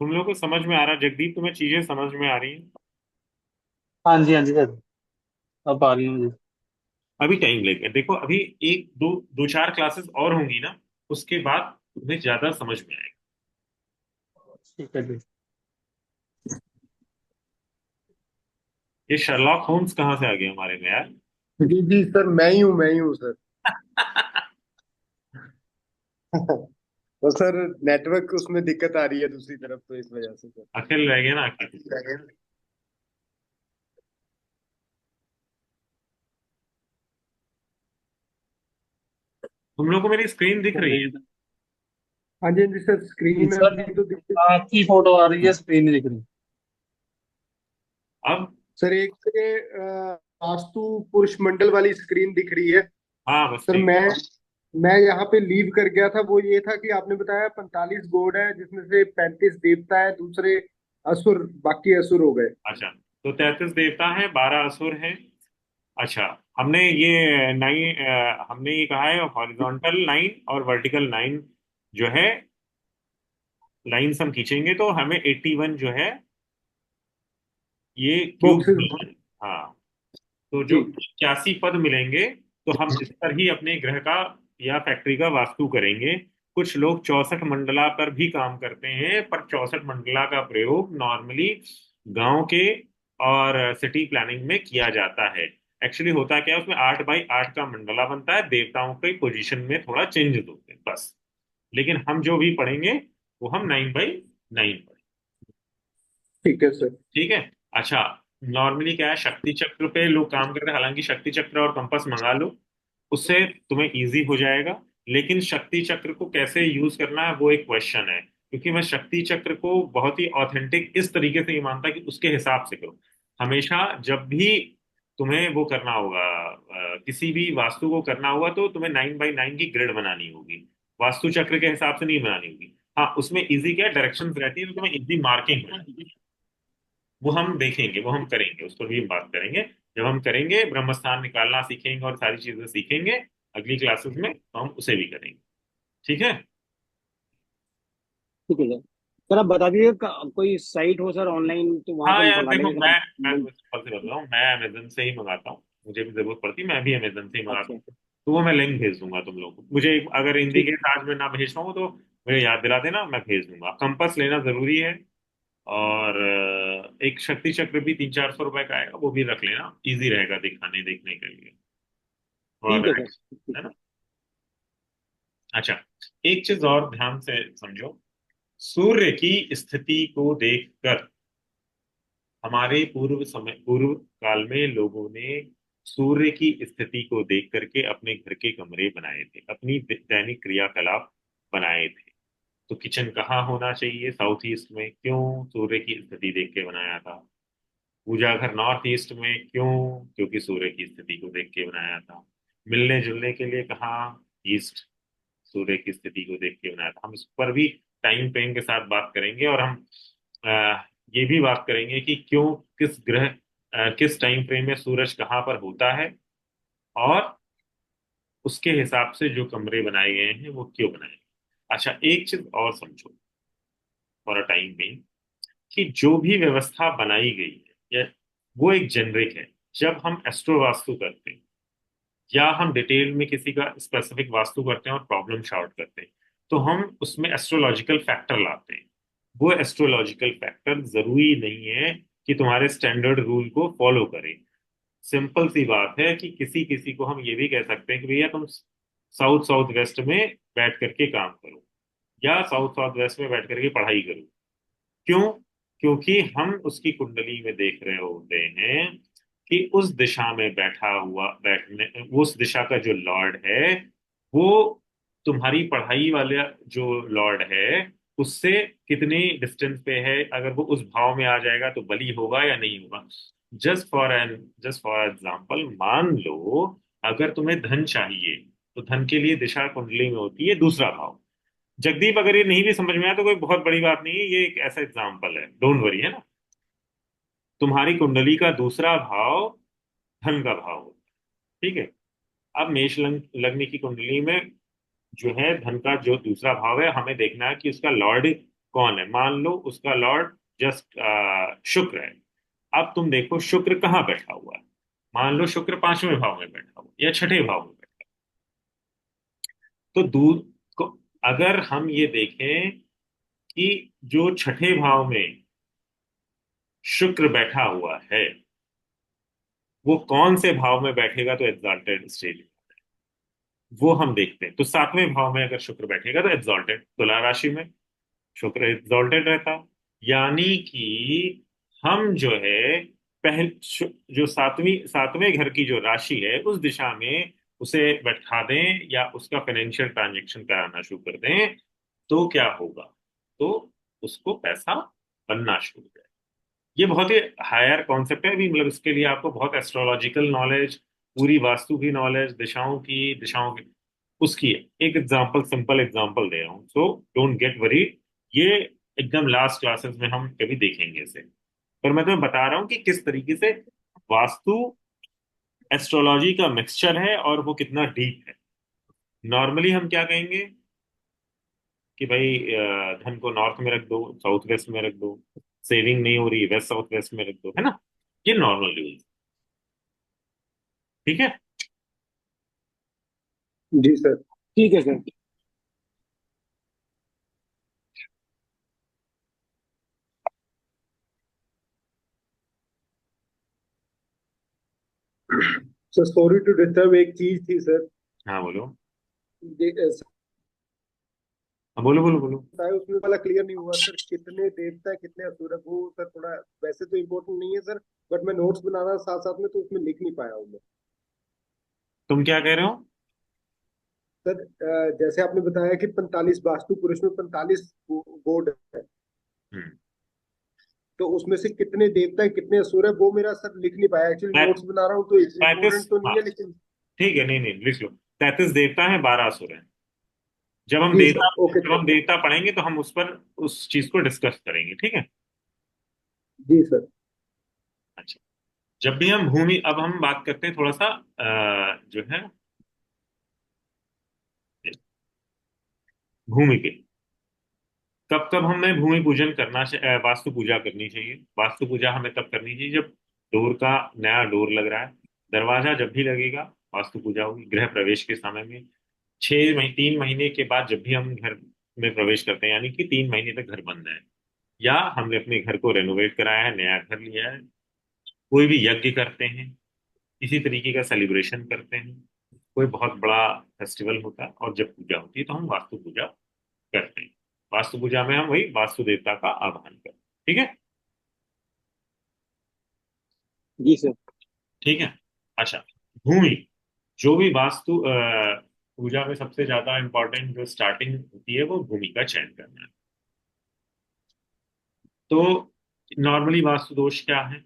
तुम लोग को समझ में आ रहा, जगदीप, तुम्हें चीजें समझ में आ रही हैं? हाँ जी सर। अब आ रही हूँ जी। अभी टाइम लगेगा, देखो अभी एक दो दो चार क्लासेस और होंगी ना, उसके बाद तुम्हें ज्यादा समझ में आएगा। ठीक है जी। ये शर्लॉक होम्स कहाँ से आ गया हमारे में यार? जी जी सर, मैं ही हूँ सर। तो सर, नेटवर्क उसमें दिक्कत आ रही है दूसरी तरफ, तो इस वजह से सर। अखिल रह गया ना, अखिल। तुम लोग को मेरी स्क्रीन दिख रही है? हाँ जी, हाँ जी सर, स्क्रीन सर अभी तो दिख। आपकी फोटो आ रही है, स्क्रीन नहीं दिख रही। अब? सर एक से वास्तु पुरुष मंडल वाली स्क्रीन दिख रही है। हाँ बस सर ठीक। मैं यहाँ पे लीव कर गया था, वो ये था कि आपने बताया 45 गॉड है, जिसमें से 35 देवता है, दूसरे असुर, बाकी असुर हो गए। अच्छा, तो 33 देवता हैं, 12 असुर हैं। अच्छा, हमने ये हमने ये कहा है हॉरिजॉन्टल लाइन और वर्टिकल लाइन जो है, लाइंस हम खींचेंगे तो हमें 81 जो है ये क्यूब बॉक्सेस। मिलना है। हाँ, तो जो जी। 81 पद मिलेंगे, तो हम इस पर ही अपने ग्रह का या फैक्ट्री का वास्तु करेंगे। कुछ लोग 64 मंडला पर भी काम करते हैं, पर 64 मंडला का प्रयोग नॉर्मली गांव के और सिटी प्लानिंग में किया जाता है। एक्चुअली होता क्या है, उसमें 8 बाई 8 का मंडला बनता है, देवताओं के पोजीशन में थोड़ा चेंजेस होते हैं बस। लेकिन हम जो भी पढ़ेंगे वो हम 9 बाई 9 पढ़ेंगे। ठीक है सर। ठीक है। अच्छा, नॉर्मली क्या है, शक्ति चक्र पे लोग काम करते हैं, हालांकि शक्ति चक्र और कंपास मंगा लो, उससे तुम्हें इजी हो जाएगा। लेकिन शक्ति चक्र को कैसे यूज करना है वो एक क्वेश्चन है, क्योंकि मैं शक्ति चक्र को बहुत ही ऑथेंटिक इस तरीके से नहीं मानता कि उसके हिसाब से करो। हमेशा जब भी तुम्हें वो करना होगा, किसी भी वास्तु को करना होगा, तो तुम्हें 9 बाई 9 की ग्रिड बनानी होगी। वास्तु चक्र के हिसाब से नहीं बनानी होगी। हाँ, उसमें इजी क्या डायरेक्शंस रहती है, तो तुम्हें इजी मार्किंग हो जाती है। वो हम देखेंगे, वो हम करेंगे, उस पर भी हम बात करेंगे। जब हम करेंगे, ब्रह्मस्थान निकालना सीखेंगे और सारी चीजें सीखेंगे अगली क्लासेस में, तो हम उसे भी करेंगे। ठीक है। ठीक है सर। सर आप बता दीजिए कोई साइट हो सर ऑनलाइन, तो वहां हाँ से यार मंगा देखो, लेंगे मैं सर। तुम्हें सिंपल से बता रहा हूँ, मैं अमेजन से ही मंगाता हूँ। मुझे भी जरूरत पड़ती है, मैं भी अमेजन से ही मंगाता अच्छा। हूँ। तो वो मैं लिंक भेज दूंगा तुम लोग को। मुझे अगर हिंदी ठीक। के साथ में ना भेज पाऊँ तो मुझे याद दिला देना, मैं भेज दूंगा। कंपास लेना जरूरी है। और एक शक्ति चक्र भी 300-400 रुपए का आएगा, वो भी रख लेना, इजी रहेगा दिखाने देखने के लिए। और ठीक है सर। है ना। अच्छा, एक चीज और ध्यान से समझो। सूर्य की स्थिति को देखकर, हमारे पूर्व काल में लोगों ने सूर्य की स्थिति को देख करके अपने घर के कमरे बनाए थे, अपनी दैनिक क्रियाकलाप बनाए थे। तो किचन कहाँ होना चाहिए? साउथ ईस्ट में। क्यों? सूर्य की स्थिति देख के बनाया था। पूजा घर नॉर्थ ईस्ट में। क्यों? क्योंकि सूर्य की स्थिति को देख के बनाया था। मिलने जुलने के लिए कहाँ? ईस्ट। सूर्य की स्थिति को देख के बनाया था। हम इस पर भी टाइम फ्रेम के साथ बात करेंगे, और हम ये भी बात करेंगे कि क्यों, किस ग्रह, किस टाइम फ्रेम में सूरज कहाँ पर होता है, और उसके हिसाब से जो कमरे बनाए गए हैं वो क्यों बनाए गए। अच्छा, एक चीज और समझो फॉर अ टाइम में, कि जो भी व्यवस्था बनाई गई है वो एक जेनरिक है। जब हम एस्ट्रो वास्तु करते हैं, या हम डिटेल में किसी का स्पेसिफिक वास्तु करते हैं और प्रॉब्लम शॉर्ट करते हैं, तो हम उसमें एस्ट्रोलॉजिकल फैक्टर लाते हैं। वो एस्ट्रोलॉजिकल फैक्टर जरूरी नहीं है कि तुम्हारे स्टैंडर्ड रूल को फॉलो करें। सिंपल सी बात है कि किसी किसी को हम ये भी कह सकते हैं कि भैया तुम साउथ साउथ वेस्ट में बैठ करके काम करो, या साउथ साउथ वेस्ट में बैठ करके पढ़ाई करो। क्यों? क्योंकि हम उसकी कुंडली में देख रहे होते हैं कि उस दिशा में बैठा हुआ, बैठने, उस दिशा का जो लॉर्ड है, वो तुम्हारी पढ़ाई वाले जो लॉर्ड है उससे कितने डिस्टेंस पे है। अगर वो उस भाव में आ जाएगा तो बली होगा या नहीं होगा। जस्ट फॉर एग्जाम्पल, मान लो अगर तुम्हें धन चाहिए, तो धन के लिए दिशा कुंडली में होती है दूसरा भाव। जगदीप, अगर ये नहीं भी समझ में आया तो कोई बहुत बड़ी बात नहीं है, ये एक ऐसा एग्जाम्पल है, डोंट वरी, है ना। तुम्हारी कुंडली का दूसरा भाव धन का भाव होता है। ठीक है। अब मेष लग्न की कुंडली में जो है धन का जो दूसरा भाव है, हमें देखना है कि उसका लॉर्ड कौन है। मान लो उसका लॉर्ड जस्ट शुक्र है। अब तुम देखो शुक्र कहाँ बैठा हुआ है। मान लो शुक्र पांचवें भाव में बैठा हुआ या छठे भाव में बैठा। तो दूर को अगर हम ये देखें कि जो छठे भाव में शुक्र बैठा हुआ है वो कौन से भाव में बैठेगा तो एग्जॉल्टेड स्टेज, वो हम देखते हैं। तो सातवें भाव में अगर शुक्र बैठेगा तो एग्जॉल्टेड, तुला राशि में शुक्र एग्जॉल्टेड रहता। यानी कि हम जो है जो सातवें घर की जो राशि है उस दिशा में उसे बैठा दें या उसका फाइनेंशियल ट्रांजेक्शन कराना शुरू कर दें तो क्या होगा, तो उसको पैसा बनना शुरू हो जाए। ये बहुत ही हायर कॉन्सेप्ट है अभी, मतलब इसके लिए आपको बहुत एस्ट्रोलॉजिकल नॉलेज, पूरी वास्तु की नॉलेज, दिशाओं की उसकी एक एग्जांपल, सिंपल एग्जांपल दे रहा हूँ, सो डोंट गेट वरी। ये एकदम लास्ट क्लासेस में हम कभी देखेंगे इसे, पर मैं तुम्हें बता रहा हूँ कि किस तरीके से वास्तु एस्ट्रोलॉजी का मिक्सचर है और वो कितना डीप है। नॉर्मली हम क्या कहेंगे कि भाई धन को नॉर्थ में रख दो, साउथ वेस्ट में रख दो, सेविंग नहीं हो रही वेस्ट साउथ वेस्ट में रख दो, है ना। ये नॉर्मल रूल, ठीक है। जी सर। ठीक है sir. Sir sorry to disturb, एक चीज थी सर। हाँ बोलो। सर हाँ बोलो बोलो बोलो। बताया उसमें वाला क्लियर नहीं हुआ सर, कितने देवता है कितने असुर है वो सर थोड़ा, वैसे तो इम्पोर्टेंट नहीं है सर, बट मैं नोट्स बना रहा साथ साथ में तो उसमें लिख नहीं पाया हूँ मैं। तुम क्या कह रहे हो। सर जैसे आपने बताया कि 45 वास्तु पुरुष में 45 गोड है, हम्म। तो उसमें से कितने देवता है कितने असुर है वो मेरा सर लिख नहीं पाया, एक्चुअली तै- नोट्स बना रहा हूँ तो तैतीस, इम्पोर्टेंट तो हाँ नहीं है लेकिन। ठीक है, नहीं नहीं लिख लो। 33 देवता हैं, 12 असुर हैं। जी सर, ओके जब हम सर। देवता पढ़ेंगे तो हम उस पर उस चीज को डिस्कस करेंगे, ठीक है। जी सर। अच्छा, जब भी हम भूमि, अब हम बात करते हैं थोड़ा सा जो है भूमि के, कब कब हमें भूमि पूजन वास्तु पूजा करनी चाहिए। वास्तु पूजा हमें तब करनी चाहिए जब डोर का नया डोर लग रहा है, दरवाजा जब भी लगेगा वास्तु पूजा होगी। गृह प्रवेश के समय में 6 महीने, 3 महीने के बाद जब भी हम घर में प्रवेश करते हैं, यानी कि 3 महीने तक घर बंद है या हमने अपने घर को रेनोवेट कराया है, नया घर लिया है, कोई भी यज्ञ करते हैं, किसी तरीके का सेलिब्रेशन करते हैं, कोई बहुत बड़ा फेस्टिवल होता है और जब पूजा होती है तो हम वास्तु पूजा करते हैं। वास्तु पूजा में हम वही वास्तु देवता का आह्वान करते हैं, ठीक है। जी सर। ठीक है। अच्छा, भूमि, जो भी वास्तु पूजा में सबसे ज्यादा इंपॉर्टेंट जो स्टार्टिंग होती है वो भूमि का चयन करना है। तो नॉर्मली वास्तु दोष क्या है,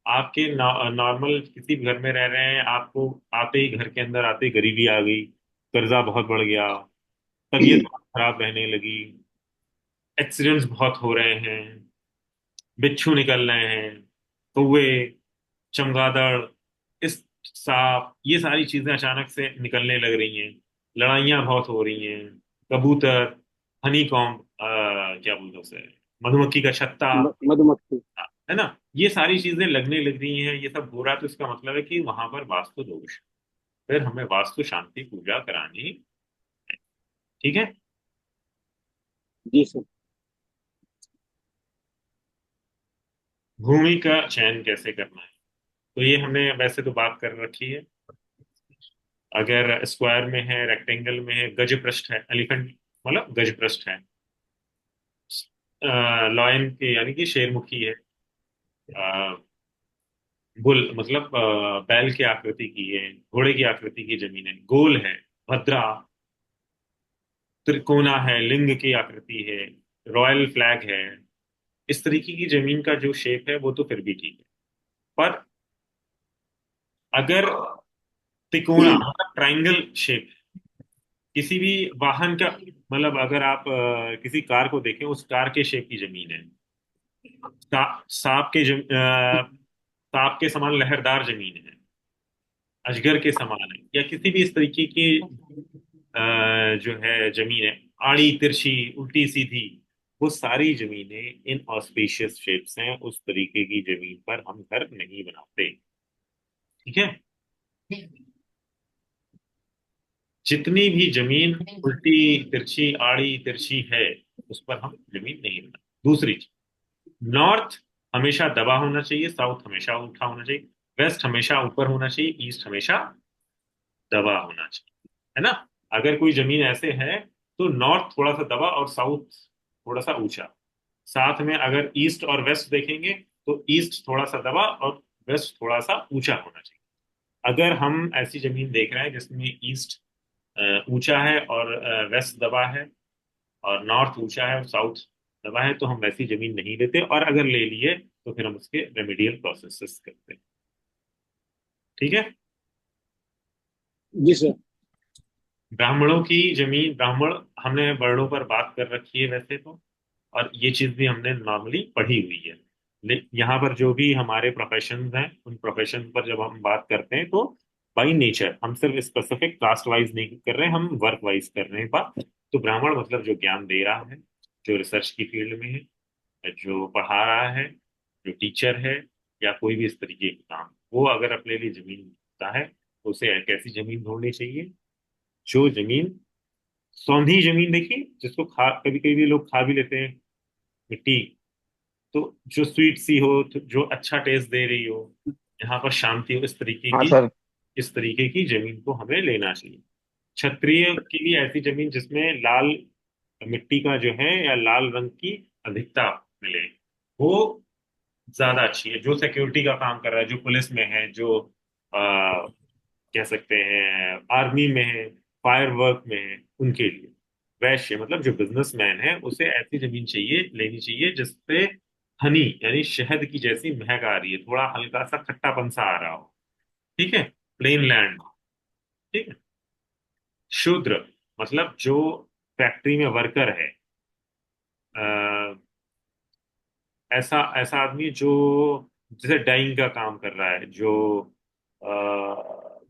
आपके नॉर्मल किसी भी घर में रह रहे हैं, आपको आते ही घर के अंदर आते ही गरीबी आ गई, कर्जा बहुत बढ़ गया, तबीयत बहुत खराब रहने लगी, एक्सीडेंट्स बहुत हो रहे हैं, बिच्छू निकल रहे हैं, कौवे, चमगादड़, इस सांप, ये सारी चीजें अचानक से निकलने लग रही हैं, लड़ाइयाँ बहुत हो रही हैं, कबूतर, हनी कॉम्ब, क्या बोलते हैं उसे, मधुमक्खी का छत्ता, मधुमक्खी। है ना, ये सारी चीजें लगने लग रही हैं, ये सब हो रहा है, तो इसका मतलब है कि वहां पर वास्तु दोष है। फिर हमें वास्तु शांति पूजा करानी है, ठीक है। जी सर। भूमि का चयन कैसे करना है, तो ये हमने वैसे तो बात कर रखी है। अगर स्क्वायर में है, रेक्टेंगल में है, गज पृष्ठ है, एलिफेंट मतलब गज पृष्ठ है, लॉयन के यानी कि शेरमुखी है, बुल मतलब बैल की आकृति की है, घोड़े की आकृति की जमीन है, गोल है, भद्रा, त्रिकोना है, लिंग की आकृति है, रॉयल फ्लैग है, इस तरीके की जमीन का जो शेप है वो तो फिर भी ठीक है। पर अगर त्रिकोणा मतलब ट्रायंगल शेप, किसी भी वाहन का, मतलब अगर आप किसी कार को देखें, उस कार के शेप की जमीन है, सांप के समान लहरदार जमीन है, अजगर के समान है, या किसी भी इस तरीके की जो है जमीन है, आड़ी तिरछी उल्टी सीधी, वो सारी जमीनें इन ऑस्पिशियस शेप्स हैं, उस तरीके की जमीन पर हम घर नहीं बनाते। ठीक है। जितनी भी जमीन उल्टी तिरछी आड़ी तिरछी है, उस पर हम जमीन नहीं बनाते। दूसरी चीज, नॉर्थ हमेशा दबा होना चाहिए, साउथ हमेशा उठा होना चाहिए, वेस्ट हमेशा ऊपर होना चाहिए, ईस्ट हमेशा दबा होना चाहिए। है ना। अगर कोई जमीन ऐसे है तो नॉर्थ थोड़ा सा दबा और साउथ थोड़ा सा ऊंचा। साथ में अगर ईस्ट और वेस्ट देखेंगे तो ईस्ट थोड़ा सा दबा और वेस्ट थोड़ा सा ऊंचा होना चाहिए। अगर हम ऐसी जमीन देख रहे हैं जिसमें ईस्ट ऊंचा है और वेस्ट दबा है, और नॉर्थ ऊंचा है और साउथ दबा है, तो हम वैसी जमीन नहीं लेते, और अगर ले लिए तो फिर हम उसके रेमेडियल प्रोसेसेस करते हैं। ठीक है। जी सर। ब्राह्मणों की जमीन, ब्राह्मण, हमने वर्णों पर बात कर रखी है वैसे तो, और ये चीज भी हमने नॉर्मली पढ़ी हुई है। यहाँ पर जो भी हमारे प्रोफेशंस हैं, उन प्रोफेशन पर जब हम बात करते हैं तो बाई नेचर हम सिर्फ स्पेसिफिक कास्ट वाइज नहीं कर रहे हैं, हम वर्क वाइज कर रहे हैं बात। तो ब्राह्मण मतलब जो ज्ञान दे रहा है, जो रिसर्च की फील्ड में है, जो पढ़ा रहा है, जो टीचर है, या कोई भी इस तरीके का काम, वो अगर अपने लिए जमीन ढूंढता है तो उसे एक ऐसी जमीन ढूंढनी चाहिए जो जमीन, सौंधी जमीन देखी जिसको खा, कभी कभी लोग खा भी लेते हैं, मिट्टी, तो जो स्वीट सी हो, तो जो अच्छा टेस्ट दे रही हो, यहाँ पर शांति हो, हाँ सर। इस तरीके की जमीन को हमें लेना चाहिए। क्षत्रिय के लिए ऐसी जमीन जिसमें लाल मिट्टी का जो है या लाल रंग की अधिकता मिले, वो ज्यादा अच्छी है। जो सिक्योरिटी का काम कर रहा है, जो पुलिस में है, जो कह सकते हैं आर्मी में है, फायर वर्क में है, उनके लिए। वैश्य मतलब जो बिजनेसमैन है, उसे ऐसी जमीन चाहिए, लेनी चाहिए जिसपे हनी यानी शहद की जैसी महक आ रही है, थोड़ा हल्का सा खट्टापन सा आ रहा हो। ठीक है। Plane land. ठीक है। शूद्र मतलब जो फैक्ट्री में वर्कर है, ऐसा ऐसा आदमी जो जैसे डाइंग का काम कर रहा है, जो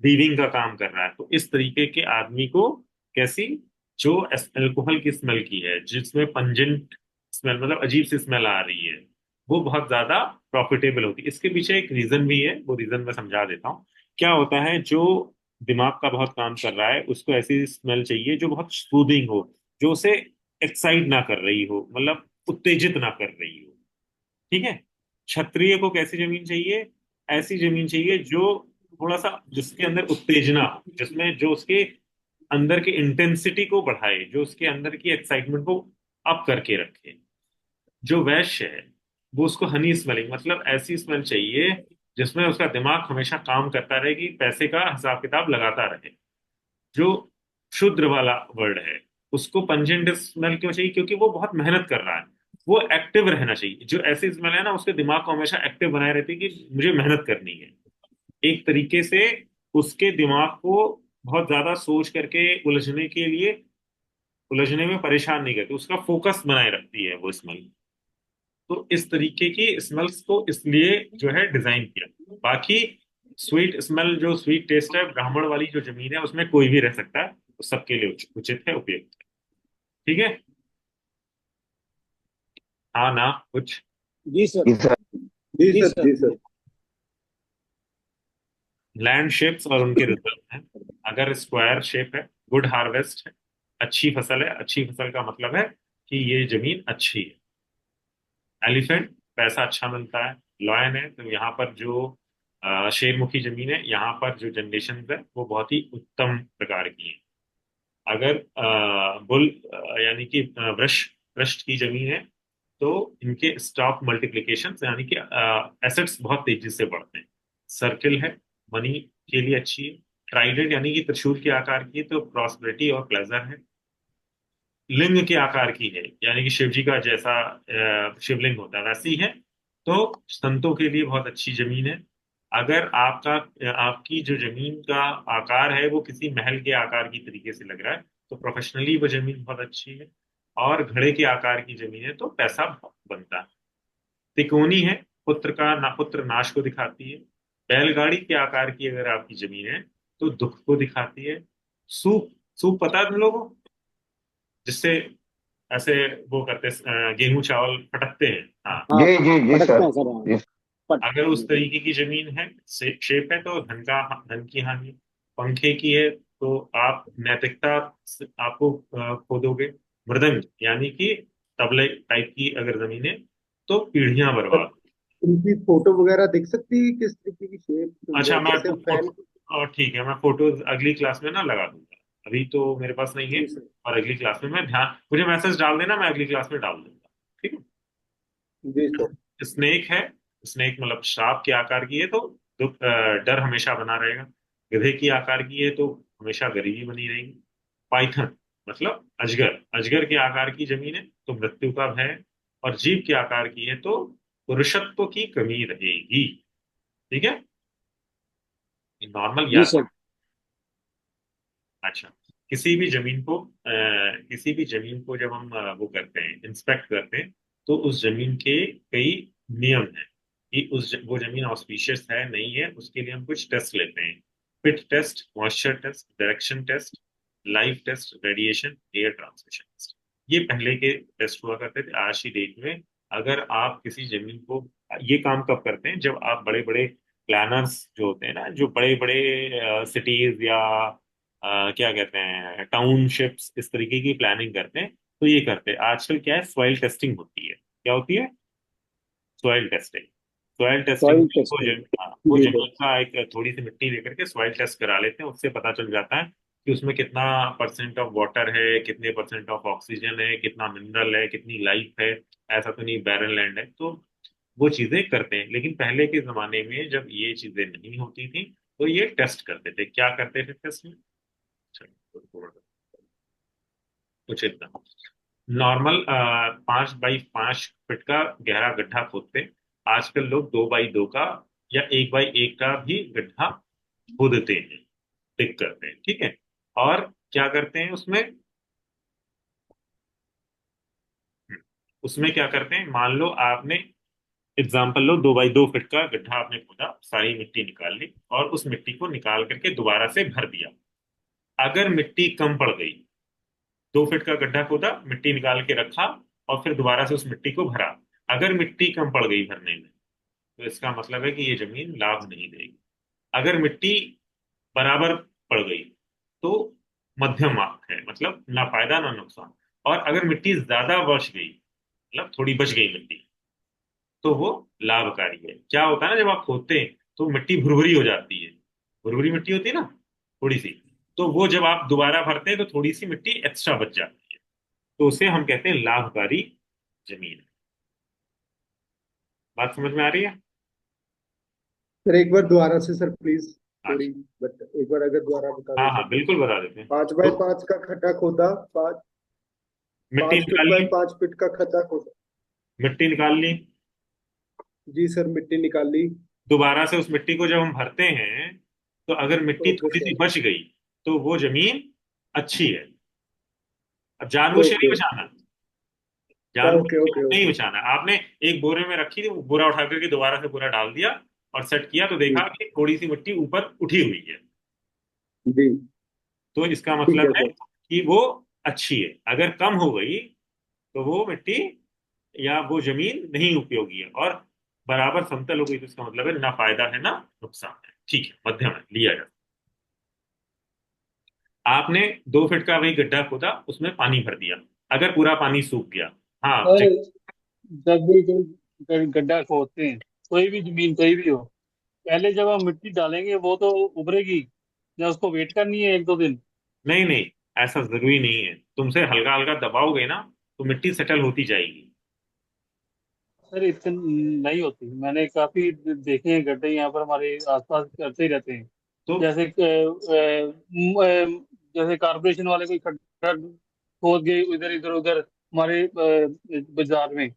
वीविंग का काम कर रहा है, तो इस तरीके के आदमी को कैसी, जो अल्कोहल की स्मेल की है, जिसमें पंजेंट स्मेल मतलब अजीब सी स्मेल आ रही है, वो बहुत ज्यादा प्रॉफिटेबल होती है। इसके पीछे एक रीजन भी है, वो रीजन मैं समझा देता हूँ। क्या होता है, जो दिमाग का बहुत काम कर रहा है उसको ऐसी स्मेल चाहिए जो बहुत सूदिंग हो, जो उसे एक्साइट ना कर रही हो, मतलब उत्तेजित ना कर रही हो। ठीक है। क्षत्रिय को कैसी जमीन चाहिए, ऐसी जमीन चाहिए जो थोड़ा सा, जिसके अंदर उत्तेजना हो, जिसमें जो उसके अंदर की इंटेंसिटी को बढ़ाए, जो उसके अंदर की एक्साइटमेंट को अप करके रखे। जो वैश्य है वो उसको हनी स्मेलिंग मतलब ऐसी स्मेल चाहिए जिसमें उसका दिमाग हमेशा काम करता रहे कि पैसे का हिसाब किताब लगाता रहे। जो शुद्र वाला वर्ड है, उसको पंजेंट स्मेल क्यों चाहिए, क्योंकि वो बहुत मेहनत कर रहा है, वो एक्टिव रहना चाहिए। जो ऐसी स्मेल है ना, उसके दिमाग को हमेशा एक्टिव बनाए रहती है कि मुझे मेहनत करनी है। एक तरीके से उसके दिमाग को बहुत ज्यादा सोच करके उलझने के लिए, उलझने में परेशान नहीं करती, उसका फोकस बनाए रखती है वो स्मेल। तो इस तरीके की स्मेल्स को इसलिए जो है डिजाइन किया। बाकी स्वीट स्मेल, जो स्वीट टेस्ट है, ब्राह्मण वाली जो जमीन है उसमें कोई भी रह सकता है, तो सबके लिए उचित है, उपयुक्त है। ठीक है। हाँ ना कुछ। जी सर। जी सर। जी जी सर, सर। जी सर। लैंड शेप्स और उनके रिजल्ट हैं। अगर स्क्वायर शेप है, गुड हार्वेस्ट है, अच्छी फसल है। अच्छी फसल का मतलब है कि ये जमीन अच्छी है। एलिफेंट, पैसा अच्छा मिलता है। लॉयन है तो यहाँ पर जो शेरमुखी जमीन है, यहाँ पर जो जनरेशन है वो बहुत ही उत्तम प्रकार की है। अगर बुल यानी कि वृष, वृष की जमीन है, तो इनके स्टॉक मल्टीप्लिकेशन यानी कि एसेट्स बहुत तेजी से बढ़ते हैं। सर्किल है, मनी के लिए अच्छी है। ट्राइडेंट यानी कि त्रिशूल के आकार की है, तो प्रॉस्पेरिटी और प्लेजर है। लिंग के आकार की है, यानी कि शिव जी का जैसा शिवलिंग होता है वैसी है, तो संतों के लिए बहुत अच्छी जमीन है। अगर आपका आपकी जो जमीन का आकार है वो किसी महल के आकार की तरीके से लग रहा है, तो प्रोफेशनली वो जमीन बहुत अच्छी है। और घड़े के आकार की जमीन है तो पैसा बहुत बनता है। तिकोनी है, पुत्र का ना, पुत्र नाश को दिखाती है। बैलगाड़ी के आकार की अगर आपकी जमीन है तो दुख को दिखाती है। सूप, सूप पता है तुम लोगों को, जिससे ऐसे वो करते, गेहूं चावल फटकते हैं। हाँ, हाँ, जी जी जी फटकते सर। हैं सर, हाँ। जी। पट अगर उस तरीके की जमीन है, शेप है, तो धन की हानि। पंखे की है तो आप नैतिकता से आपको खोदोगे। मृदंग यानी कि तबले टाइप की अगर जमीन है तो पीढ़ियां सर, बर्बाद। इनकी फोटो वगैरह दिख सकती है, किस तरीके की अच्छा, शेप, मैं जैसे आपको फैन। और ठीक है, मैं फोटोज अगली क्लास में ना लगा दूंगा। अभी तो मेरे पास नहीं है। जी सर। और अगली क्लास में मैं ध्यान, मुझे मैसेज डाल देना, मैं अगली क्लास में डाल दूंगा। ठीक है। जी सर। स्नेक है। स्नेक मतलब सांप के आकार की है तो डर हमेशा बना रहेगा। गधे की आकार की है तो हमेशा गरीबी बनी रहेगी। पाइथन मतलब अजगर। अजगर के आकार की जमीन है तो मृत्यु का भय है। और जीव के आकार की है तो पुरुषत्व की कमी रहेगी। ठीक है, नॉर्मल जी याद। सर। अच्छा, किसी भी जमीन को जब हम वो करते हैं, इंस्पेक्ट करते हैं, तो उस जमीन के कई नियम हैं कि वो जमीन ऑस्पिशियस है नहीं है, उसके लिए हम कुछ टेस्ट लेते हैं। Fit test, moisture test, direction test, life test, radiation, air transmission test. ये पहले के टेस्ट हुआ करते थे। आज की डेट में अगर आप किसी जमीन को, ये काम कब करते हैं, जब आप बड़े बड़े प्लानर्स जो होते हैं ना, जो बड़े बड़े सिटीज या क्या कहते हैं टाउनशिप्स, इस तरीके की प्लानिंग करते हैं, तो ये करते हैं। आजकल क्या है, सॉइल टेस्टिंग होती है। क्या होती है? Soil testing. Soil testing soil वो टेस्टिंग। हाँ, वो जी सर। जमीन का एक थोड़ी सी मिट्टी लेकर के सॉइल टेस्ट करा लेते हैं। उससे पता चल जाता है कि उसमें कितना परसेंट ऑफ वाटर है, कितने परसेंट ऑफ ऑक्सीजन है, कितना मिनरल है, कितनी लाइफ है। ऐसा तो नहीं बैरन लैंड है। तो वो चीजें करते हैं। लेकिन पहले के जमाने में जब ये चीजें नहीं होती थी, तो ये टेस्ट करते थे। क्या करते थे टेस्ट में? चलो, कुछ इतना नॉर्मल 5 बाई 5 फीट का गहरा गड्ढा खोदते। आजकल लोग 2 बाई 2 का या 1 बाई 1 का भी गड्ढा खोदते हैं, टिक करते हैं। ठीक है। और क्या करते हैं उसमें? उसमें क्या करते हैं, मान लो आपने, एग्जाम्पल लो, 2 बाई 2 फीट का गड्ढा आपने खोदा, सारी मिट्टी निकाल ली और उस मिट्टी को निकाल करके दोबारा से भर दिया। अगर मिट्टी कम पड़ गई, 2 फीट का गड्ढा खोदा, मिट्टी निकाल के रखा और फिर दोबारा से उस मिट्टी को भरा। अगर मिट्टी कम पड़ गई भरने में, तो इसका मतलब है कि ये जमीन लाभ नहीं देगी। अगर मिट्टी बराबर पड़ गई तो मध्यम मार्क है, मतलब ना फायदा ना नुकसान। और अगर मिट्टी ज्यादा बच गई, मतलब थोड़ी बच गई मिट्टी, तो वो लाभकारी है। क्या होता है ना, जब आप खोदते हैं तो मिट्टी भुरभुरी हो जाती है। भुरभुरी मिट्टी होती है ना, थोड़ी सी। तो वो जब आप दोबारा भरते हैं तो थोड़ी सी मिट्टी एक्स्ट्रा बच जाती है। तो उसे हम कहते हैं लाभकारी जमीन। बात समझ में आ रही है? सर एक बार दोबारा से सर प्लीज, थोड़ी, अच्छा, बट एक बार अगर दोबारा बता हाँ देते हाँ, तो। बिल्कुल बता देते हैं। पांच तो बाय पांच का खड्डा खोदा, पांच मिट्टी 5 फीट निकाल बाय ली। 5 फीट का खड्डा खोदा। मिट्टी निकाल ली। जी सर, मिट्टी निकाल ली। दोबारा से उस मिट्टी को जब हम भरते हैं, तो अगर मिट्टी ओके थोड़ी सी सर। बच गई, तो वो जमीन अच्छी है। अब जानबूझ के नहीं ओके बचाना। जानबूझ ओके के ओके नहीं ओके। बचाना। आपने एक बोरे में रखी थी, वो बोरा उठा करके दोबारा से पूरा डाल दिया और सेट किया, तो जी देखा कि थोड़ी सी मिट्टी ऊपर उठी हुई है। जी। तो इसका ठीक मतलब है है सर। कि वो अच्छी है। अगर कम हो गई तो वो मिट्टी या वो जमीन नहीं उपयोगी है। और बराबर समतल हो गई तो इसका मतलब है ना फायदा है ना नुकसान है। ठीक है, मध्यम है, लिया जाए। आपने 2 फीट का वही गड्ढा खोदा, उसमें पानी भर दिया। अगर पूरा पानी सूख गया, हाँ सर, चेक। जब भी कोई गड्ढा खोदते हैं, कोई भी जमीन कोई भी हो, पहले जब हम मिट्टी डालेंगे वो तो उभरेगी, या उसको वेट करनी है 1-2 दिन? नहीं नहीं, ऐसा जरूरी नहीं है। तुमसे हल्का हल्का दबाओगे ना, तो मिट्टी सेटल होती जाएगी। सर इतनी नहीं होती, मैंने काफी देखे हैं गड्ढे यहाँ पर हमारे आसपास करते ही रहते हैं। तो जैसे जैसे कारपोरेशन वाले कोई खड्डा खोद गए इधर इधर उधर हमारे बाजार में,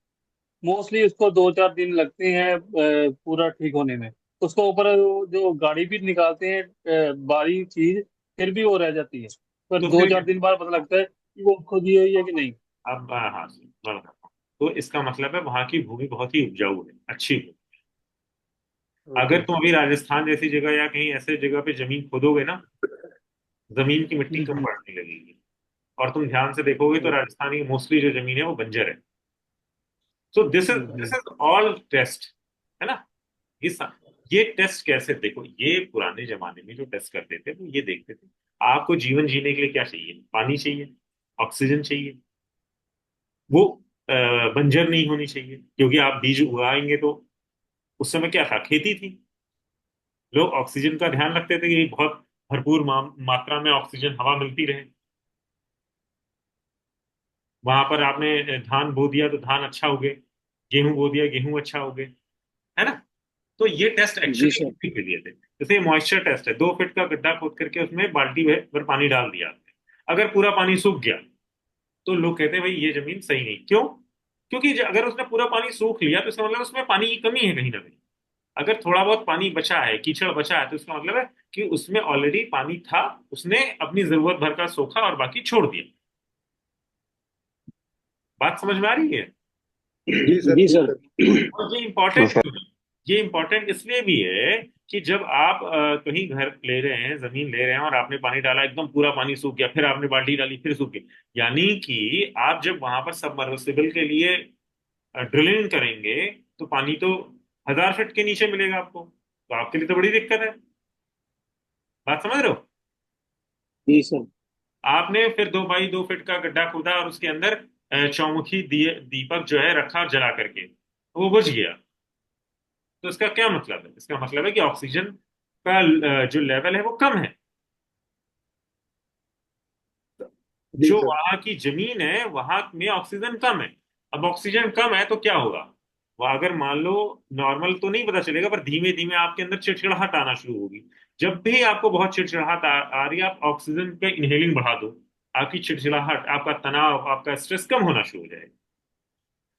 मोस्टली उसको 2-4 दिन लगते हैं पूरा ठीक होने में। उसको ऊपर जो गाड़ी भी निकालते हैं बारीक चीज, फिर भी वो रह जाती है। पर तो दो फिर चार दिन बाद पता लगता है कि वो खुदी हुई है कि नहीं। अब हाँ, मैं बताता हूँ। तो इसका मतलब है वहां की भूमि बहुत ही उपजाऊ है, अच्छी भूमि। अगर ओके। तुम अभी राजस्थान जैसी जगह या कहीं ऐसे जगह पे जमीन खोदोगे ना, जमीन की मिट्टी कम हम्म। पड़ने लगेगी। और तुम ध्यान से देखोगे तो राजस्थान की मोस्टली जो जमीन है वो बंजर है। So this is all test, है ना। ये ये टेस्ट कैसे, देखो ये पुराने जमाने में जो टेस्ट करते थे वो ये देखते थे आपको जीवन जीने के लिए क्या चाहिए, पानी चाहिए, ऑक्सीजन चाहिए, वो बंजर नहीं होनी चाहिए, क्योंकि आप बीज उगाएंगे तो उस समय क्या था, खेती थी। लोग ऑक्सीजन का ध्यान रखते थे कि बहुत भरपूर मात्रा में ऑक्सीजन हवा मिलती रहे। वहां पर आपने धान बो दिया तो धान अच्छा उगे, गेहूं बो दिया गेहूं अच्छा उगे, है ना। तो ये टेस्ट जी एक्चुअली सर। के लिए थे। जैसे मॉइस्चर टेस्ट है, 2 फीट का गड्ढा खोद करके उसमें बाल्टी भर पानी डाल दिया। अगर पूरा पानी सूख गया तो लोग कहते हैं भाई ये जमीन सही नहीं, क्यों? क्योंकि अगर उसने पूरा पानी सूख लिया तो इसका मतलब उसमें पानी की कमी है कहीं ना कहीं। अगर थोड़ा बहुत पानी बचा है, कीचड़ बचा है, तो इसका मतलब है कि उसमें ऑलरेडी पानी था, उसने अपनी जरूरत भर का सोखा और बाकी छोड़ दिया। बात समझ में आ रही है? जी सर, जी जी सर। सर। और ये इम्पोर्टेंट इसलिए भी है कि जब आप कहीं घर ले रहे हैं, जमीन ले रहे हैं और आपने पानी डाला, एकदम पूरा पानी सूख गया, फिर आपने बाल्टी डाली फिर सूख गया, यानी कि आप जब वहां पर सबमर्सिबल के लिए ड्रिलिंग करेंगे तो पानी तो 1000 फीट के नीचे मिलेगा आपको, तो आपके लिए तो बड़ी दिक्कत है। बात समझ रहे हो? जी सर। आपने फिर 2 बाई 2 फीट का गड्ढा खोदा और उसके अंदर चौमुखी दीपक जो है रखा जला करके, वो बुझ गया। तो इसका क्या मतलब है? इसका मतलब है कि ऑक्सीजन का जो लेवल है वो कम है। जी जो सर। वहां की जमीन है वहां में ऑक्सीजन कम है। अब ऑक्सीजन कम है तो क्या होगा, वह अगर मान लो नॉर्मल तो नहीं पता चलेगा, पर धीमे धीमे आपके अंदर चिड़चिड़ाहट आना शुरू होगी। जब भी आपको बहुत चिड़चिड़ाहट आ रही है, आप ऑक्सीजन का इनहेलिंग बढ़ा दो, आपकी चिड़चिड़ाहट, आपका तनाव, आपका स्ट्रेस कम होना शुरू हो जाएगा।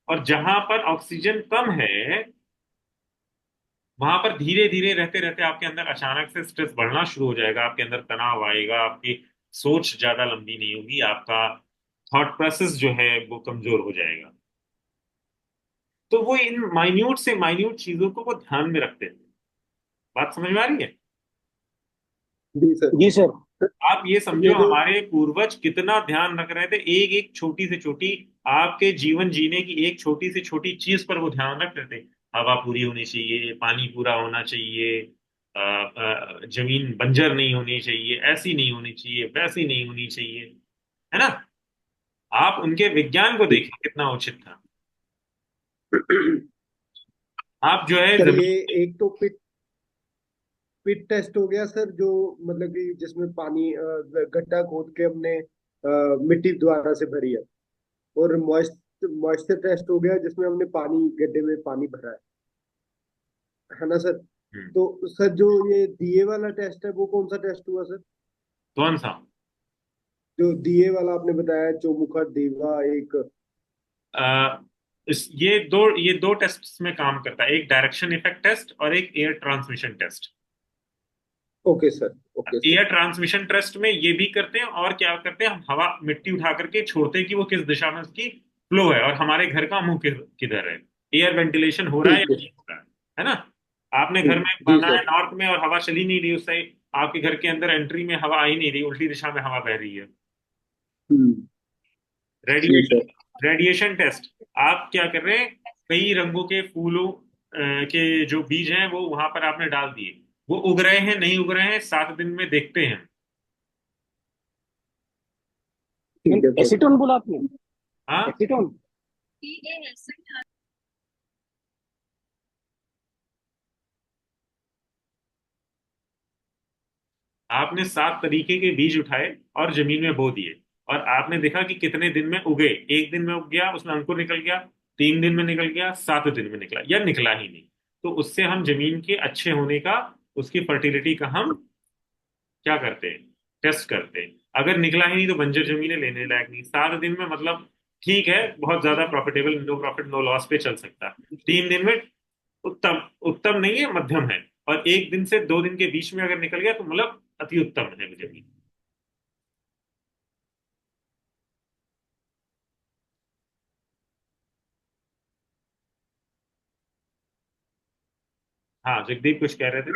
और जहां पर ऑक्सीजन कम है वहां पर धीरे धीरे रहते रहते आपके अंदर अचानक से स्ट्रेस बढ़ना शुरू हो जाएगा, आपके अंदर तनाव आएगा, आपकी सोच ज्यादा लंबी नहीं होगी, आपका थॉट प्रोसेस जो है वो कमजोर हो जाएगा। तो वो इन माइन्यूट से माइन्यूट चीजों को वो ध्यान में रखते हैं। बात समझ में आ रही है? जी सर। जी सर। आप ये समझो ये जो हमारे पूर्वज कितना ध्यान रख रहे थे, एक एक छोटी से छोटी, आपके जीवन जीने की एक छोटी से छोटी चीज पर वो ध्यान रख रहे थे। हवा पूरी होनी चाहिए, पानी पूरा होना चाहिए, जमीन बंजर नहीं होनी चाहिए, ऐसी नहीं होनी चाहिए, वैसी नहीं होनी चाहिए, है ना। आप उनके विज्ञान को देखें कितना उचित था। आप जो है सर, ये जमीन। एक तो पिट टेस्ट हो गया सर, जो मतलब कि जिसमें पानी गड्ढा खोद के हमने मिट्टी द्वारा से भरी है। और मॉइस्चर टेस्ट हो गया, जिसमें हमने पानी, गड्ढे में पानी भरा है ना सर। हम्म, तो सर, जो ये दिए वाला टेस्ट है वो कौन सा टेस्ट हुआ सर? कौन सा? जो दिए वाला आपने बताया, चौमुखा देवा एक। आ, ये दो टेस्ट में काम करता है, एक डायरेक्शन इफेक्ट टेस्ट और एक air transmission test. Okay sir, okay sir. Air transmission test में ये भी करते हैं, और क्या करते हैं, हम हवा मिट्टी उठा करके छोड़ते हैं कि वो किस दिशा में उसकी फ्लो है और हमारे घर का मुंह किधर है, एयर वेंटिलेशन हो रहा है या ठीक है। नहीं हो रहा है ना। आपने घर ठीक। में जी बना है सर। नॉर्थ में और हवा चली नहीं रही उससे, आपके घर के अंदर एंट्री में हवा आ ही नहीं रही, उल्टी दिशा में हवा बह रही है। हम्म। ठीक है। रेडिएशन रेडिएशन टेस्ट, आप क्या कर रहे हैं, कई रंगों के फूलों के जो बीज हैं वो वहां पर आपने डाल दिए, वो उग रहे हैं नहीं उग रहे हैं 7 दिन में देखते हैं। ठीक है सर। एसीटोन बोला आपने? हाँ, एसीटोन। आपने 7 तरीके के बीज उठाए और जमीन में बो दिए, और आपने देखा कि कितने दिन में उगे, एक दिन में उग गया, उसमें अंकुर निकल गया, 3 दिन में निकल गया, 7 दिन में निकला या निकला ही नहीं। तो उससे हम जमीन के अच्छे होने का, उसकी फर्टिलिटी का हम क्या करते हैं, टेस्ट करते हैं। अगर निकला ही नहीं तो बंजर जमीनें लेने लायक नहीं। 7 दिन में मतलब ठीक है, बहुत ज्यादा profitable, no profit no loss पे चल सकता है। 3 दिन में उत्तम, उत्तम नहीं है, मध्यम है। और 1 दिन से 2 दिन के बीच में अगर निकल गया तो मतलब अति उत्तम है जमीन। हाँ जगदीप कुछ कह रहे थे।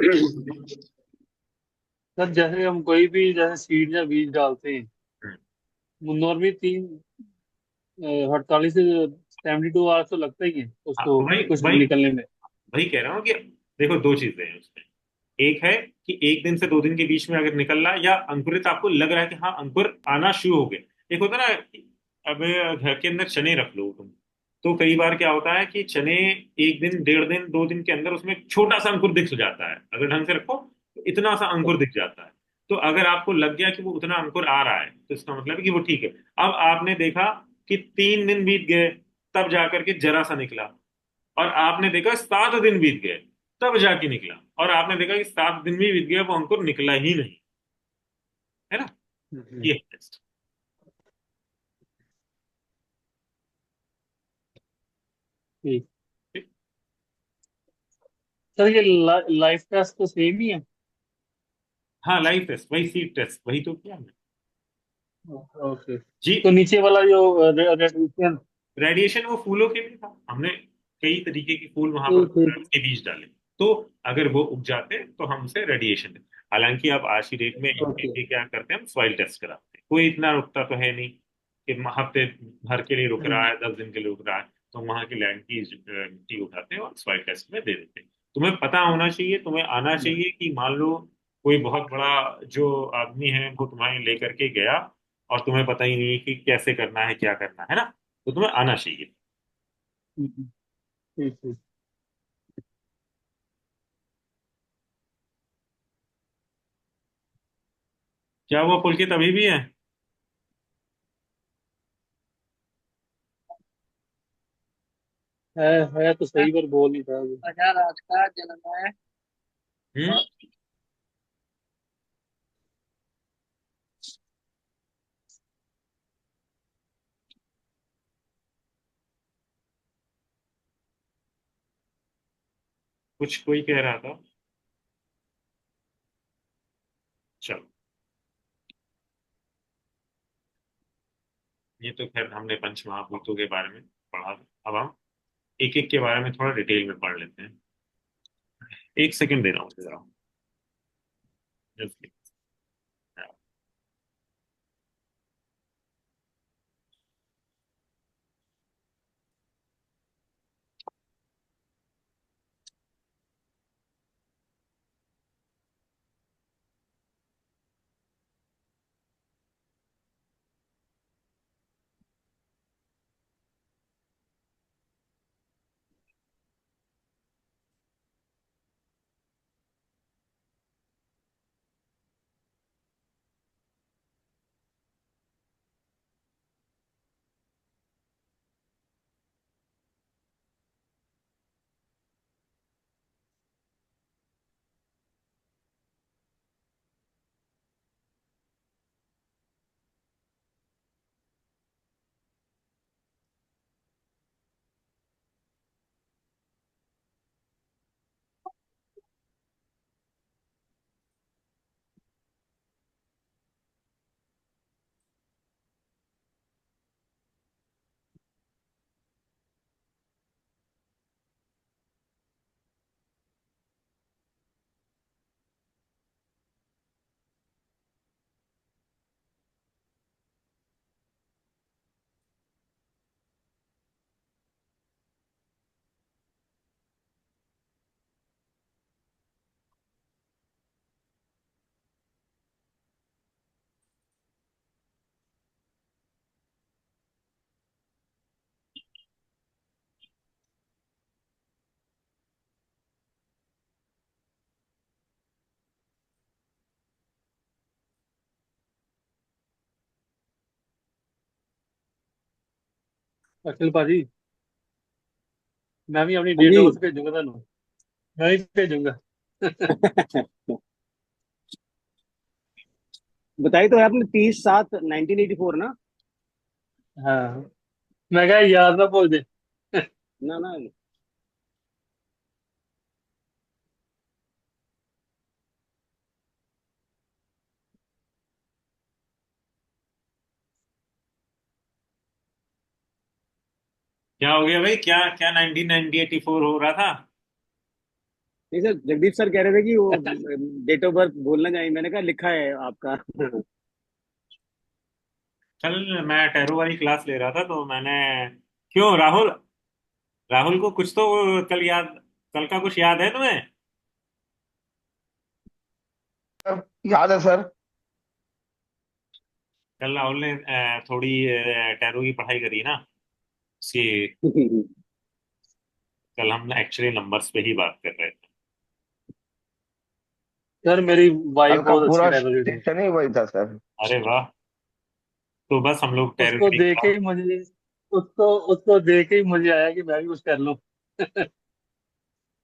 सर जैसे हम कोई भी जैसे सीड या बीज डालते हैं, हम्म, नॉर्मली 48 से 72 आवर्स तो लगता ही है हाँ, उसको वही कुछ वही निकलने में। वही कह रहा हूँ कि देखो, दो चीजें हैं उसमें। एक है कि एक दिन से दो दिन के बीच में अगर निकल रहा है, या अंकुरित आपको लग रहा है कि हाँ अंकुर आना शुरू हो गए। एक होता है ना कि अब घर के अंदर चने रख लो तुम, तो कई बार क्या होता है कि चने एक दिन, डेढ़ दिन, दो दिन के अंदर उसमें एक छोटा सा अंकुर दिख जाता है, अगर ढंग से रखो तो इतना सा अंकुर दिख जाता है। तो अगर आपको लग गया कि वो उतना अंकुर आ रहा है, तो इसका मतलब है कि वो ठीक है। अब आपने देखा कि 3 दिन बीत गए, तब जाकर के जरा सा निकला, और आपने देखा 7 दिन बीत गए, तब जाके निकला, और आपने देखा कि 7 दिन भी बीत गया, वो अंकुर निकला ही नहीं। है ना? हम्म, ये है टेस्ट। ठीक। सर ये लाइफ टेस्ट तो सेम ही है। हाँ, लाइव टेस्ट वही, सीड टेस्ट वही तो किया हमने। ओके। जी। तो नीचे वाला जो रेडिएशन। रेडिएशन वो फूलों के लिए था, हमने कई तरीके के फूल वहां पर ठीक ठीक। के बीज डाले। तो अगर वो उग जाते तो हम उसे रेडिएशन देते। हालांकि अब आज की डेट में इनके ओके। लिए क्या करते हैं, हम सॉइल टेस्ट कराते हैं। कोई इतना रुकता तो है नहीं कि हफ्ते भर के लिए रुक रहा हम्म है, 10 दिन के लिए रुक रहा है, तो वहां की लैंड की मिट्टी उठाते हैं और सॉइल टेस्ट में दे देते हैं। तुम्हें पता होना चाहिए, तुम्हें आना चाहिए कि मान लो कोई बहुत बड़ा जो आदमी है वो तुम्हारे लेकर के गया, और तुम्हें पता ही नहीं कि कैसे करना है, क्या करना है ना, तो तुम्हें आना चाहिए। ठीक ठीक। क्या वो पुलकित अभी भी है? है है तो सही, पर बोल नहीं था अभी। बाजार आज का जन्म है। हम्म। कुछ कोई कह रहा था। चलो, ये तो खैर हमने पंच महाभूतों के बारे में पढ़ा था। अब हम एक एक के बारे में थोड़ा डिटेल में पढ़ लेते हैं। एक सेकंड दे रहा हूँ जरा। जल्दी। अखिल पाजी, मैं भी अपनी हाँ डेट जी। ऑफ बर्थ भेजूंगा ਤੁਹਾਨੂੰ। मैं ही भेजूंगा। बताई तो है आपने, 30/7/1984 ना? हाँ, मैं कहा याद ना भूल दे। ना ना। क्या हो गया भाई? क्या क्या 1984 हो रहा था? नहीं सर, जगदीप सर कह रहे थे कि वो डेट ऑफ बर्थ भूलना चाहिए, मैंने कहा लिखा है आपका। कल मैं टैरो वाली क्लास ले रहा था तो मैंने, क्यों राहुल, राहुल को कुछ तो कल याद, कल का कुछ याद है तुम्हें? याद है सर। कल राहुल ने थोड़ी टैरो की पढ़ाई करी ना उसकी। कल हम एक्चुअली नंबर्स पे ही बात कर रहे थे। सर मेरी वाइफ कल का बहुत अच्छी पूरा टैरो रीडर है। सेक्शन ही वही था सर। अरे वाह, तो बस हम लोग टैरो उसको रीडिंग देख के क्लास। ही मुझे उसको उसको देख के ही मुझे आया कि मैं भी कुछ कर लूं।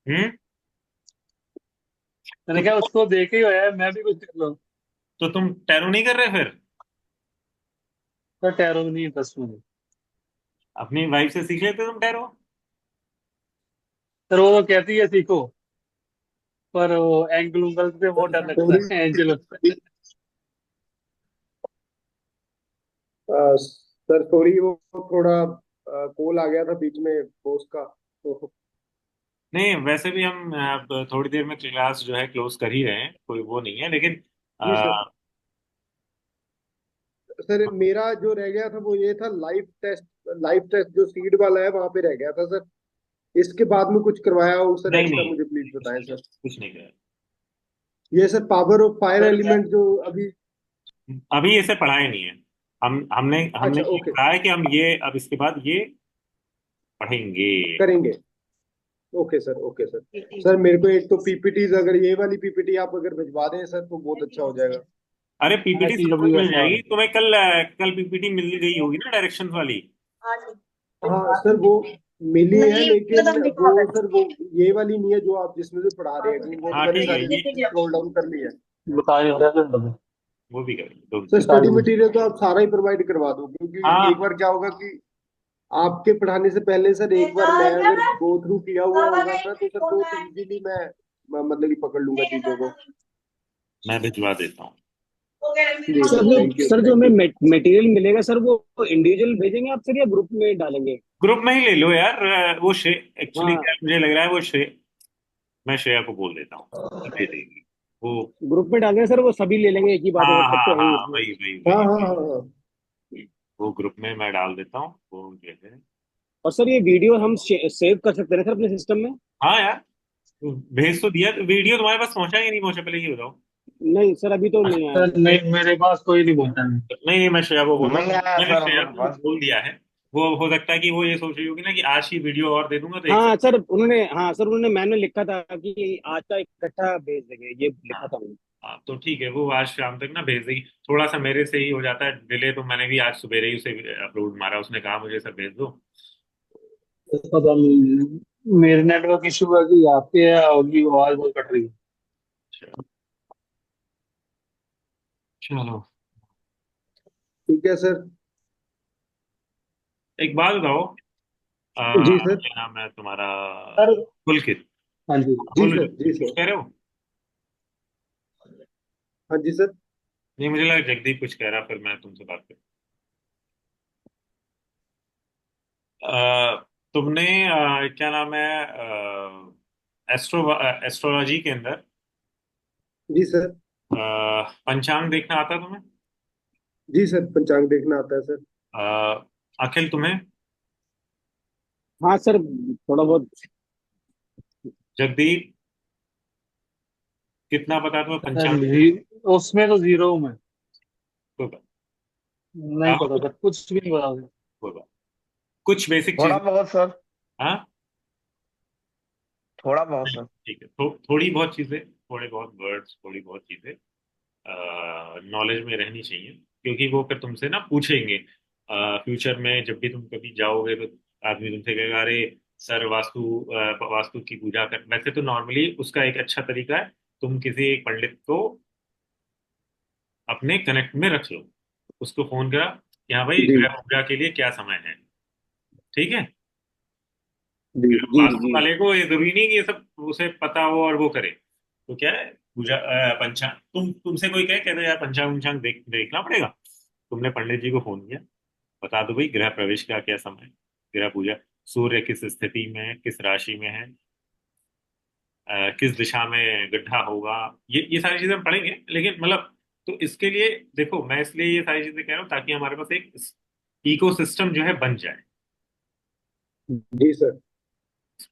हम्म। मैंने तो कहा उसको देख के ही आया मैं भी कुछ कर लूं। तो तुम टैरो नहीं कर रहे फिर? सर टैरो में नहीं इंटरेस्ट मुझे। अपनी वाइफ से सीख लेते तुम टैरो। सर वो तो कहती है सीखो, पर वो एंगल उंगल से बहुत डर लगता सॉरी, है, एंजल लगता है। सर सॉरी, वो थोड़ा कॉल आ गया था बीच में बॉस का, तो नहीं, वैसे भी हम अब थोड़ी देर में क्लास जो है क्लोज कर ही रहे हैं, कोई वो नहीं है, लेकिन जी सर। आ, सर मेरा जो रह गया था वो ये था, लाइव टेस्ट जो सीड वाला है वहां पे रह गया था सर। इसके बाद में कुछ करवाया हो सर नहीं एक्स्ट्रा, नहीं, मुझे प्लीज कुछ बताएं नहीं, सर। कुछ नहीं करा। ये sir power of fire sir element जो अभी। अभी इसे पढ़ाए नहीं है। हमने हमने अच्छा, ये ओके, कहा है कि हम ये अब इसके बाद ये पढ़ेंगे। करेंगे। Okay sir, okay sir. Sir मेरे को एक तो पीपीटीज, अगर ये वाली पीपीटी आप अगर भिजवा दें सर तो बहुत अच्छा हो जाएगा। अरे पीपीटी टी सब कुछ डब्ल्यू मिल एस आर। जाएगी तुम्हें। कल कल पीपीटी मिल गई होगी ना डायरेक्शन वाली। हाँ सर, वो मिली है, लेकिन वो सर वो ये वाली नहीं है जो आप जिसमें से पढ़ा रहे हैं, क्योंकि वो तो हाँ मैंने ठीक है, सारी ये स्क्रॉल डाउन कर ली है। बताए हो रहा है। वो भी करेंगे, don't sir worry. Study material तो आप सारा ही प्रोवाइड करवा दो, क्योंकि एक हाँ बार क्या होगा कि आपके पढ़ाने से पहले सर एक बार मैं अगर गो थ्रू किया हुआ होगा ना तो सर बहुत इजीली मैं मतलब कि पकड़ लूंगा चीजों को। मैं भिजवा देता हूँ। जी सर सर, जो थैंक यू, सर जो थैंक हमें यू। मटेरियल मिलेगा सर, वो इंडिविजुअल भेजेंगे आप सर या ग्रुप में डालेंगे? ग्रुप में ही ले लो यार। वो श्रेय, एक्चुअली हाँ, क्या मुझे लग रहा है, वो श्रेय, मैं श्रेया को बोल देता हूँ, दे देगी वो। ग्रुप में डाल देंगे सर, वो सभी ले लेंगे एक ही बार, हाँ व्हाट्सएप हाँ तो है ही हाँ, उसमें। वही वही हाँ वही। हाँ हाँ हाँ। वो ग्रुप में मैं डाल देता हूँ वो जो है। और सर ये वीडियो हम सेव कर सकते हैं सर अपने सिस्टम में? हाँ यार, भेज तो दिया। वीडियो तुम्हारे पास पहुंचा या नहीं पहुंचा, पहले ये बताओ। नहीं सर, अभी तो नहीं आया सर सर। नहीं, मेरे पास कोई नहीं बोलता है। नहीं नहीं, मैं श्रेया को बोल रहा हूँ। नहीं आया मैंने सर श्रेया मेरे को पास। बोल दिया है। वो हो सकता है कि वो ये सोच रही होगी ना कि आज ही वीडियो और दे दूंगा तो एक साथ। हाँ सर, उन्होंने, हाँ सर उन्होंने मैंने लिखा था कि आज का इकट्ठा भेज देंगे, ये हाँ लिखा था उन्होंने। हाँ, तो ठीक है, वो आज शाम तक ना भेज देगी। थोड़ा सा मेरे से ही हो जाता है डिले, तो मैंने भी आज सवेरे ही उसे अपलोड मारा, उसने कहा मुझे सर भेज दो। पता नहीं मेरे नेटवर्क इशू है कि आपके है, होगी आवाज बहुत कट रही है। चलो, ठीक है सर। एक बात बताओ, जी सर। क्या नाम है तुम्हारा? सर पुलकित। हाँ जी। जी बोलो जी, सर, जी कुछ सर। कह रहे हो? हाँ जी सर। नहीं, मुझे लगा जगदीप कुछ कह रहा, फिर मैं तुमसे बात कर। तुमने क्या नाम है, एस्ट्रोलॉजी के अंदर जी सर। पंचांग देखना आता है तुम्हें? जी सर, पंचांग देखना आता है सर। अखिल तुम्हें? हाँ सर, थोड़ा बहुत। जगदीप, कितना पता है तुम्हें सर पंचांग? उसमें तो जीरो हूँ मैं। कोई बात। नहीं पता राहुल, सर, कुछ भी नहीं पता सर। कोई बात। कुछ बेसिक थोड़ा चीजें। बहुत सर। हाँ थोड़ा बहुत सर। ठीक है, थोड़ी बहुत चीजें, थोड़े बहुत वर्ड्स, थोड़ी बहुत चीजें नॉलेज में रहनी चाहिए, क्योंकि वो फिर तुमसे ना पूछेंगे फ्यूचर में, जब भी तुम कभी जाओगे तो आदमी तुमसे कहेगा अरे सर वास्तु की पूजा कर। वैसे तो नॉर्मली उसका एक अच्छा तरीका है, तुम किसी एक पंडित को अपने कनेक्ट में रख लो, उसको फोन करा कि हाँ भाई जी ग्रह पूजा के लिए क्या समय है, ठीक है। जी जी वास्तु जी। वाले को ये जरूरी नहीं कि ये सब उसे पता हो और वो करे। तो क्या है, पूजा पंचांग, तुमसे कोई कहे दो यार पंचांग पंचांग देखना पड़ेगा, तुमने पंडित जी को फोन किया, बता दो भाई गृह प्रवेश का क्या समय है, गृह पूजा, सूर्य किस स्थिति में है, किस राशि में है, किस दिशा में गड्ढा होगा, ये सारी चीजें हम पढ़ेंगे, लेकिन मतलब तो इसके लिए देखो, मैं इसलिए ये सारी चीजें कह रहा हूँ ताकि हमारे पास एक इकोसिस्टम जो है बन जाए। जी सर।